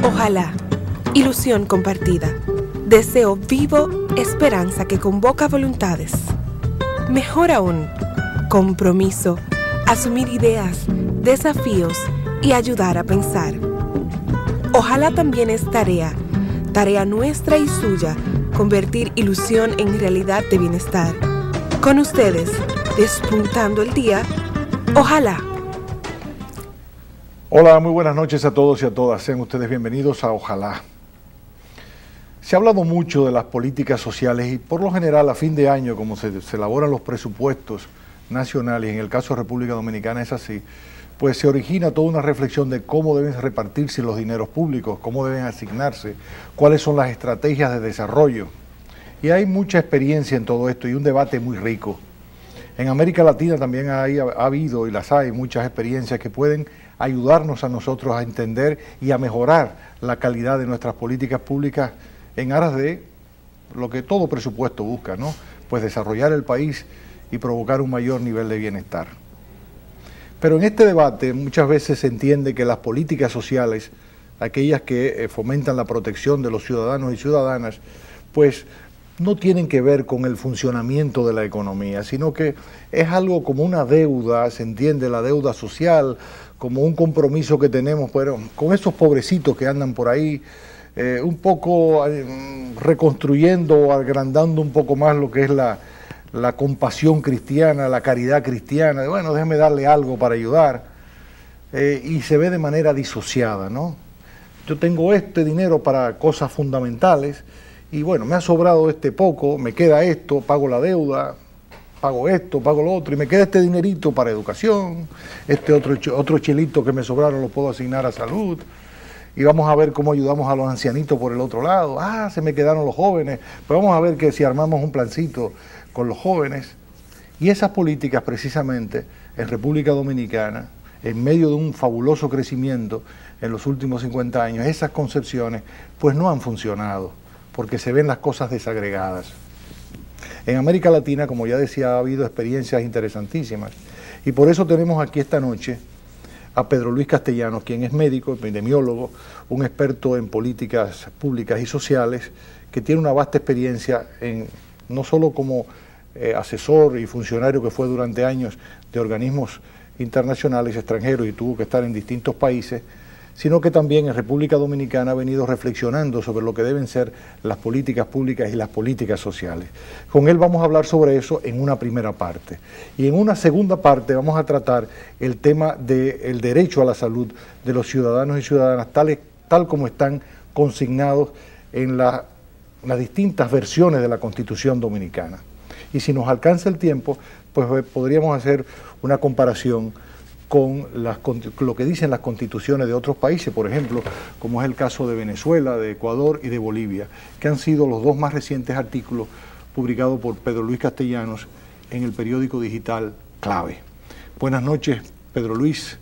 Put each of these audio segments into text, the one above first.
Ojalá, ilusión compartida, deseo vivo, esperanza que convoca voluntades. Mejor aún, compromiso, asumir ideas, desafíos y ayudar a pensar. Ojalá también es tarea nuestra y suya, convertir ilusión en realidad de bienestar. Con ustedes, despuntando el día, ojalá. Hola, muy buenas noches a todos y a todas. Sean ustedes bienvenidos a Ojalá. Se ha hablado mucho de las políticas sociales y por lo general a fin de año, como se elaboran los presupuestos nacionales, y en el caso de República Dominicana es así, pues se origina toda una reflexión de cómo deben repartirse los dineros públicos, cómo deben asignarse, cuáles son las estrategias de desarrollo. Y hay mucha experiencia en todo esto y un debate muy rico. En América Latina también ha habido y las hay muchas experiencias que pueden ayudarnos a nosotros a entender y a mejorar la calidad de nuestras políticas públicas en aras de lo que todo presupuesto busca, ¿no? Pues desarrollar el país y provocar un mayor nivel de bienestar. Pero en este debate muchas veces se entiende que las políticas sociales, aquellas que fomentan la protección de los ciudadanos y ciudadanas, pues no tienen que ver con el funcionamiento de la economía, sino que es algo como una deuda, se entiende la deuda social, como un compromiso que tenemos con esos pobrecitos que andan por ahí, un poco reconstruyendo o agrandando un poco más lo que es la compasión cristiana, la caridad cristiana, bueno, déjeme darle algo para ayudar, y se ve de manera disociada, ¿no? Yo tengo este dinero para cosas fundamentales, y bueno, me ha sobrado este poco, me queda esto, pago la deuda, pago esto, pago lo otro, y me queda este dinerito para educación, este otro chelito que me sobraron lo puedo asignar a salud, y vamos a ver cómo ayudamos a los ancianitos por el otro lado. Se me quedaron los jóvenes, pues vamos a ver que si armamos un plancito con los jóvenes. Y esas políticas precisamente en República Dominicana, en medio de un fabuloso crecimiento en los últimos 50 años, esas concepciones pues no han funcionado, porque se ven las cosas desagregadas. En América Latina, como ya decía, ha habido experiencias interesantísimas, y por eso tenemos aquí esta noche a Pedro Luis Castellanos, quien es médico, epidemiólogo, un experto en políticas públicas y sociales, que tiene una vasta experiencia no solo como asesor y funcionario que fue durante años de organismos internacionales extranjeros y tuvo que estar en distintos países, sino que también en República Dominicana ha venido reflexionando sobre lo que deben ser las políticas públicas y las políticas sociales. Con él vamos a hablar sobre eso en una primera parte. Y en una segunda parte vamos a tratar el tema del derecho a la salud de los ciudadanos y ciudadanas, tal como están consignados en las distintas versiones de la Constitución Dominicana. Y si nos alcanza el tiempo, pues podríamos hacer una comparación con lo que dicen las constituciones de otros países, por ejemplo, como es el caso de Venezuela, de Ecuador y de Bolivia, que han sido los dos más recientes artículos publicados por Pedro Luis Castellanos en el periódico digital Clave. Buenas noches, Pedro Luis.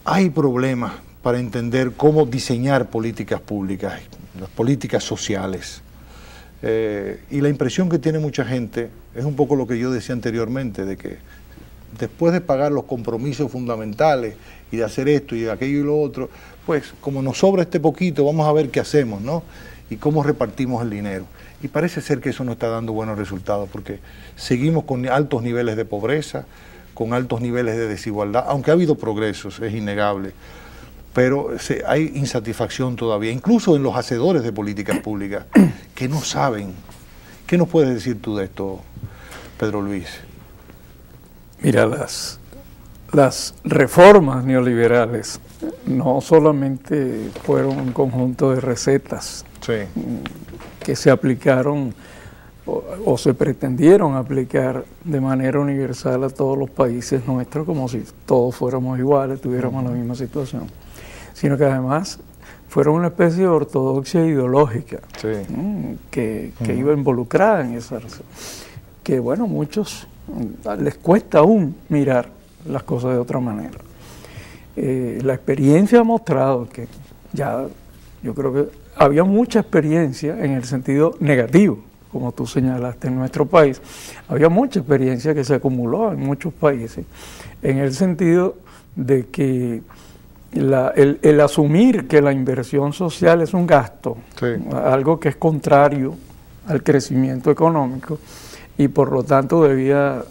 Hay problemas para entender cómo diseñar políticas públicas, las políticas sociales. Y la impresión que tiene mucha gente es un poco lo que yo decía anteriormente, de que después de pagar los compromisos fundamentales y de hacer esto y de aquello y lo otro, pues como nos sobra este poquito, vamos a ver qué hacemos, ¿no? Y cómo repartimos el dinero. Y parece ser que eso no está dando buenos resultados, porque seguimos con altos niveles de pobreza, con altos niveles de desigualdad, aunque ha habido progresos, es innegable, pero hay insatisfacción todavía, incluso en los hacedores de políticas públicas, que no saben. ¿Qué nos puedes decir tú de esto, Pedro Luis? Mira, las reformas neoliberales no solamente fueron un conjunto de recetas que se aplicaron o se pretendieron aplicar de manera universal a todos los países nuestros, como si todos fuéramos iguales, tuviéramos la misma situación, sino que además fueron una especie de ortodoxia ideológica que iba involucrada en esa razón. Que bueno, muchos les cuesta aún mirar las cosas de otra manera. La experiencia ha mostrado que yo creo que había mucha experiencia en el sentido negativo, como tú señalaste en nuestro país. Había mucha experiencia que se acumuló en muchos países, en el sentido de que el asumir que la inversión social es un gasto, sí, algo que es contrario al crecimiento económico y por lo tanto debía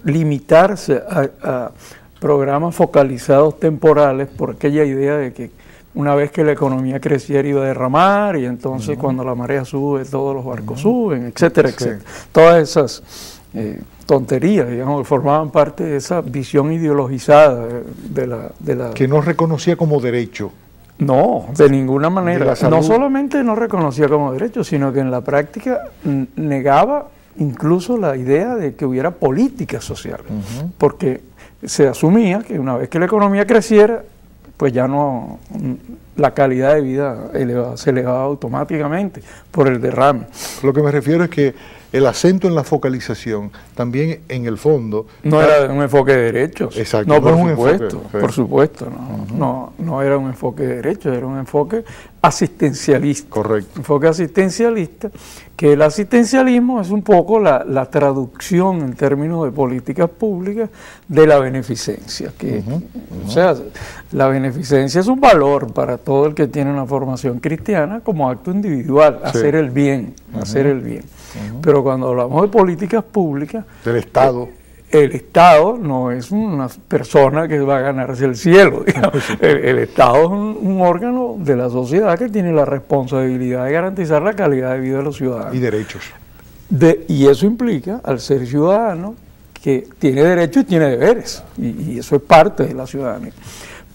limitarse a programas focalizados temporales por aquella idea de que una vez que la economía creciera iba a derramar y entonces cuando la marea sube todos los barcos suben, etcétera, etcétera. Todas esas tonterías, digamos, que formaban parte de esa visión ideologizada de la... Que no reconocía como derecho. No, de ninguna manera. No solamente no reconocía como derecho, sino que en la práctica negaba incluso la idea de que hubiera políticas sociales, porque se asumía que una vez que la economía creciera, pues ya no, la calidad de vida se elevaba automáticamente por el derrame. Lo que me refiero es que el acento en la focalización también en el fondo... No era un enfoque de derechos. Exacto. No, por supuesto, no era un enfoque de derechos, era un enfoque asistencialista. Correcto. Enfoque asistencialista, que el asistencialismo es un poco la traducción en términos de políticas públicas de la beneficencia. O sea, la beneficencia es un valor para todo el que tiene una formación cristiana como acto individual, hacer el bien, hacer el bien. Pero cuando hablamos de políticas públicas... Del Estado. El Estado no es una persona que va a ganarse el cielo. El Estado es un órgano de la sociedad que tiene la responsabilidad de garantizar la calidad de vida de los ciudadanos. Y derechos. Y eso implica, al ser ciudadano, que tiene derechos y tiene deberes. Y eso es parte de la ciudadanía.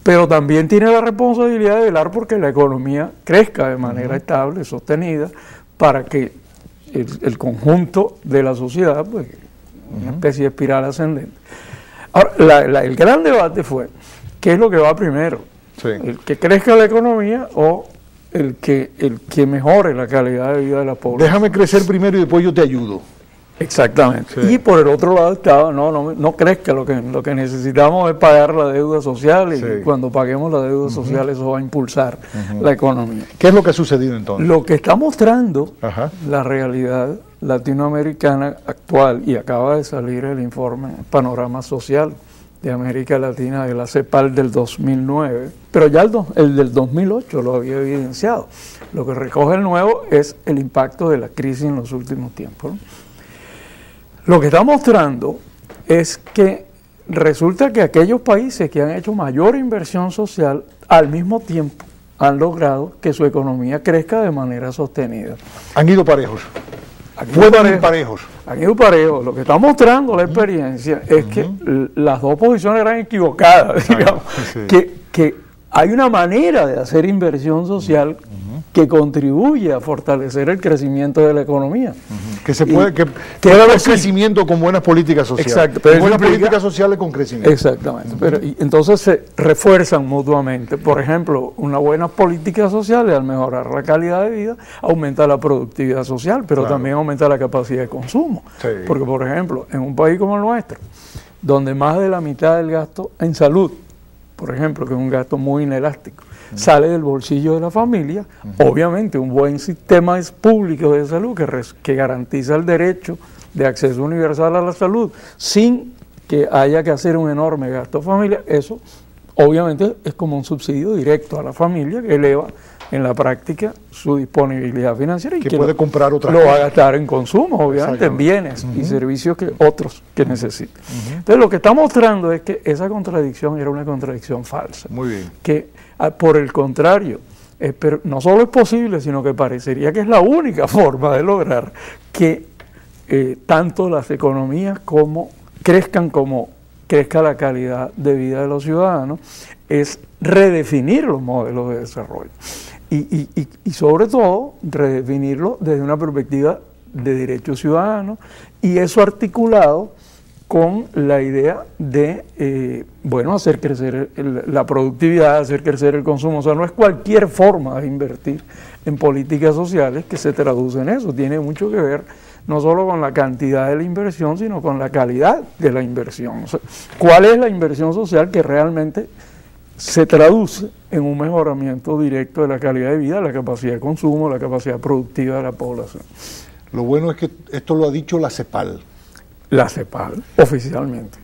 Pero también tiene la responsabilidad de velar porque la economía crezca de manera estable, sostenida, para que el conjunto de la sociedad, pues, una especie de espiral ascendente. Ahora, el gran debate fue, ¿qué es lo que va primero? Sí. ¿El que crezca la economía o el que mejore la calidad de vida de la población? Déjame crecer primero y después yo te ayudo. Exactamente. Sí. Y por el otro lado estaba, no crezca, lo que necesitamos es pagar la deuda social y cuando paguemos la deuda social eso va a impulsar la economía. ¿Qué es lo que ha sucedido entonces? Lo que está mostrando la realidad latinoamericana actual, y acaba de salir el informe Panorama Social de América Latina de la CEPAL del 2009, pero ya el del 2008 lo había evidenciado. Lo que recoge el nuevo es el impacto de la crisis en los últimos tiempos, ¿no? Lo que está mostrando es que resulta que aquellos países que han hecho mayor inversión social al mismo tiempo han logrado que su economía crezca de manera sostenida. Han ido parejos. Han ido parejos. Lo que está mostrando la experiencia es que las dos posiciones eran equivocadas, digamos, que hay una manera de hacer inversión social que contribuye a fortalecer el crecimiento de la economía. Que se puede, que puede haber crecimiento con buenas políticas sociales. Exacto. Pero buenas políticas sociales con crecimiento. Exactamente. Pero, y entonces se refuerzan mutuamente. Por ejemplo, unas buenas políticas sociales, al mejorar la calidad de vida, aumenta la productividad social, pero también aumenta la capacidad de consumo. Sí. Porque, por ejemplo, en un país como el nuestro, donde más de la mitad del gasto en salud, por ejemplo, que es un gasto muy inelástico, sale del bolsillo de la familia, obviamente un buen sistema público de salud que garantiza el derecho de acceso universal a la salud sin que haya que hacer un enorme gasto familiar, eso obviamente es como un subsidio directo a la familia que eleva en la práctica su disponibilidad financiera y que puede comprar otra lo va a gastar en consumo, obviamente, en bienes y servicios que otros que necesiten. Entonces lo que está mostrando es que esa contradicción era una contradicción falsa. Muy bien. Que por el contrario, pero no solo es posible, sino que parecería que es la única forma de lograr que tanto las economías como crezca la calidad de vida de los ciudadanos, es redefinir los modelos de desarrollo. Y sobre todo, redefinirlo desde una perspectiva de derechos ciudadanos, y eso articulado con la idea de, hacer crecer la productividad, hacer crecer el consumo. O sea, no es cualquier forma de invertir en políticas sociales que se traduce en eso. Tiene mucho que ver no solo con la cantidad de la inversión, sino con la calidad de la inversión. O sea, ¿cuál es la inversión social que realmente se traduce en un mejoramiento directo de la calidad de vida, la capacidad de consumo, la capacidad productiva de la población? Lo bueno es que esto lo ha dicho la CEPAL. La CEPAL, oficialmente.